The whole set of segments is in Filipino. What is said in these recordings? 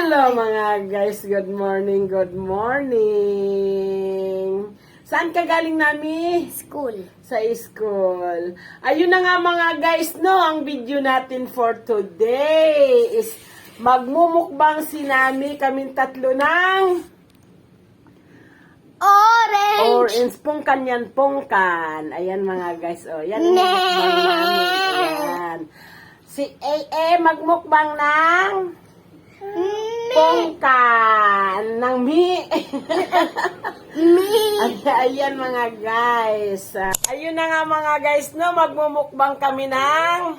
Hello mga guys, good morning, good morning. Saan ka galing nami? School. Sa school. Ayun na nga mga guys, no, ang video natin for today is magmumukbang si Nami, kaming tatlo ng Orange! orange, pungkan yan, pungkan. Ayan mga guys, oh, yan ang mukbang namin. Ayan. Si AA magmukbang ng pungkan ng mi. Ayan mga guys. Ayun na nga mga guys, no, magmumukbang kami ng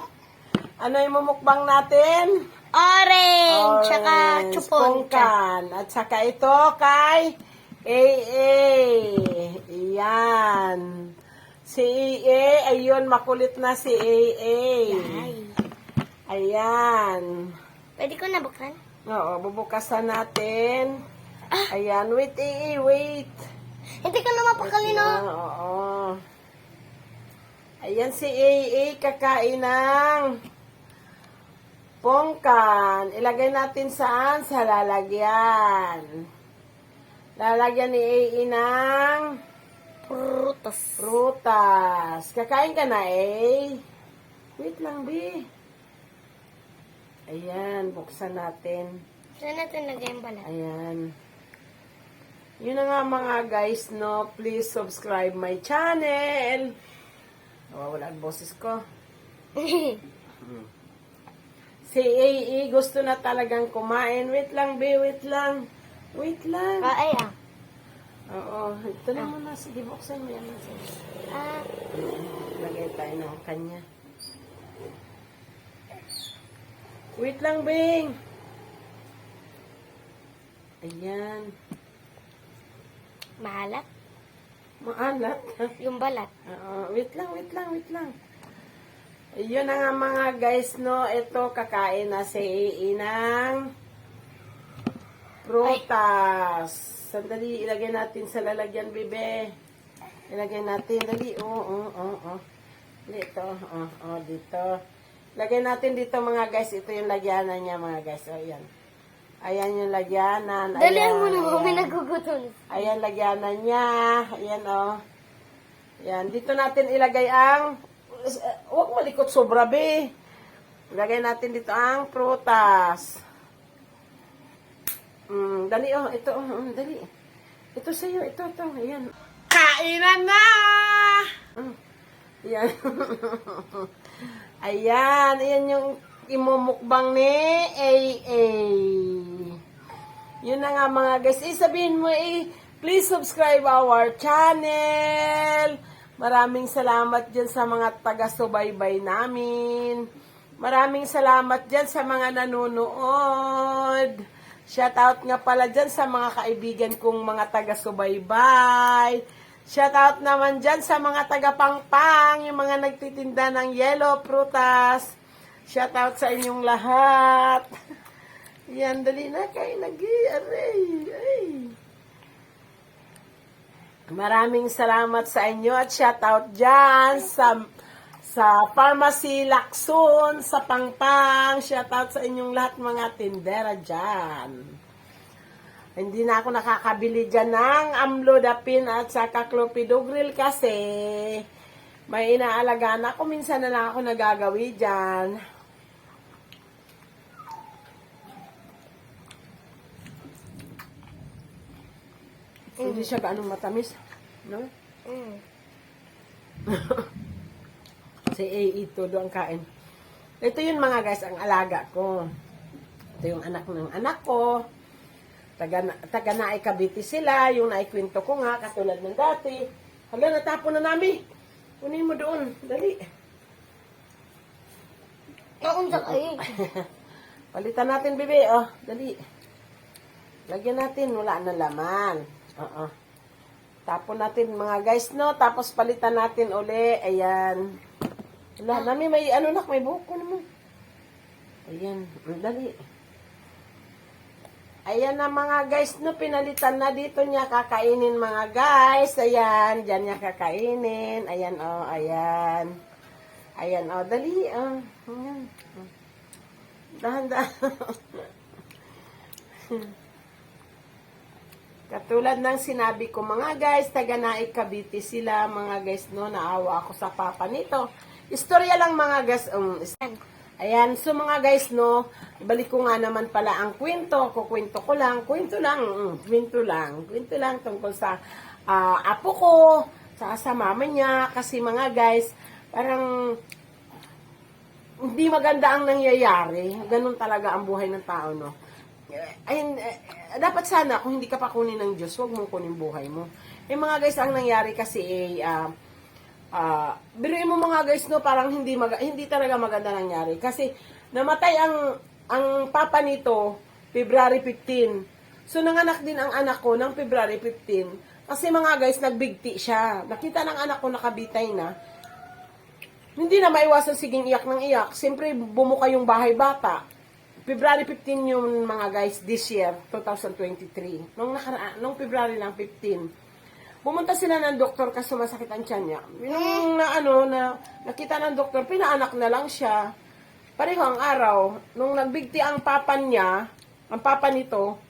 ano yung mumukbang natin? Orange! Tsaka chupon. Pungkan. At saka ito kay AA. Ayan. Si AA, ayun, makulit na si AA. Ayan. Pwede ko na buksan? Oo, bubukasan natin. Ayan, wait, wait. Hindi ko na mapakali, no? Oo. Ayan si AA, kakain ng pongkan. Ilagay natin saan? Sa lalagyan. Lalagyan ni AA ng Prutas. prutas. Kakain ka na, eh? Wait lang, B. Ayan, buksan natin. Saan natin lagay yung balat? Ayan. Yun na nga mga guys, no? Please subscribe my channel. Nawawala ang boses ko. Si AA gusto na talagang kumain. Wait lang, B. Wait lang. Wait lang. Ay, Oo. Ito na muna. Sige, buksan mo yan. Lagay tayo ng kanya. Wait lang, Bing. Ayan. Maalat? Maalat. Yung balat. Wait lang, wait lang, wait lang. Ayun na nga mga guys, no. Ito, kakain na si AA ng prutas. Sandali, ilagay natin sa lalagyan, bebe. Ilagay natin, dali. Dito, dito. Lagay natin dito mga guys. Ito yung lagyanan niya mga guys. O, ayan. Ayan yung lagyanan. Dalihan mo na, may nagugutom. Ayan, lagyanan niya. Ayan, o. Ayan, dito natin ilagay ang, huwag malikot sobra, be. Ilagay natin dito ang prutas. Dali, ito, dali. Ito sa'yo, ito, ayan. Kainan na! Ayan. Ayan yung imumukbang ni AA. Yun na nga mga guys. Sabihin mo, please subscribe our channel. Maraming salamat dyan sa mga taga-subaybay namin. Maraming salamat dyan sa mga nanonood. Shout out nga pala dyan sa mga kaibigan kong mga taga-subaybay. Shout out naman dyan sa mga taga-pangpang, yung mga nagtitinda ng yellow prutas. Shout out sa inyong lahat. Yan, dali na kayo nag-i-aray. Maraming salamat sa inyo at shout out dyan sa Pharmacy Lacson, sa Pangpang. Shout out sa inyong lahat mga tindera dyan. Hindi na ako nakakabili dyan ng amlodapine at saka clopidogrel kasi may inaalagaan ako. Minsan na lang ako nagagawi dyan. Hindi siya gaano matamis. No? Si AA todo ang kain. Ito yun mga guys, ang alaga ko. Ito yung anak ng anak ko. Taga na Cavite sila, yung naikwento ko nga, katulad ng dati. Hala, natapon na namin. Kunin mo doon, dali. Naunsa kayo. Palitan natin, bebe, dali. Lagyan natin, wala na laman. Tapon natin mga guys, no? Tapos palitan natin uli, ayan. Wala, namin may may buko naman. Ayan, dali. Ayan na mga guys, no, pinalitan na dito niya kakainin mga guys. Ayan, dyan niya kakainin. Ayan, ayan. Ayan, dali, Ayan. Dahan-dahan. Katulad ng sinabi ko mga guys, taga Naik Cavite sila mga guys, no, naawa ako sa papa nito. Istorya lang mga guys, ayan, so mga guys, no, ibalik ko nga naman pala ang kwento, kwento lang tungkol sa apo ko, sa mama niya, kasi mga guys, parang hindi maganda ang nangyayari, ganun talaga ang buhay ng tao, no. Ayun, dapat sana kung hindi ka pa kunin ng Diyos, huwag mong kunin buhay mo. Mga guys, ang nangyari kasi biruin mo mga guys, no, parang hindi talaga maganda nangyari kasi namatay ang papa nito February 15. So nanganak din ang anak ko ng February 15 kasi mga guys, nagbigti siya. Nakita ng anak ko nakabitay na. Hindi na maiwasan siging iyak ng iyak. Siyempre bumuka yung bahay bata. February 15 yung mga guys this year, 2023. Nung February lang 15. Pumunta sila ng doktor kasi masakit ang tiyan niya. Nung nakita ng doktor, pinaanak na lang siya. Pareho ang araw. Nung nagbigti ang papa niya, ang papa nito,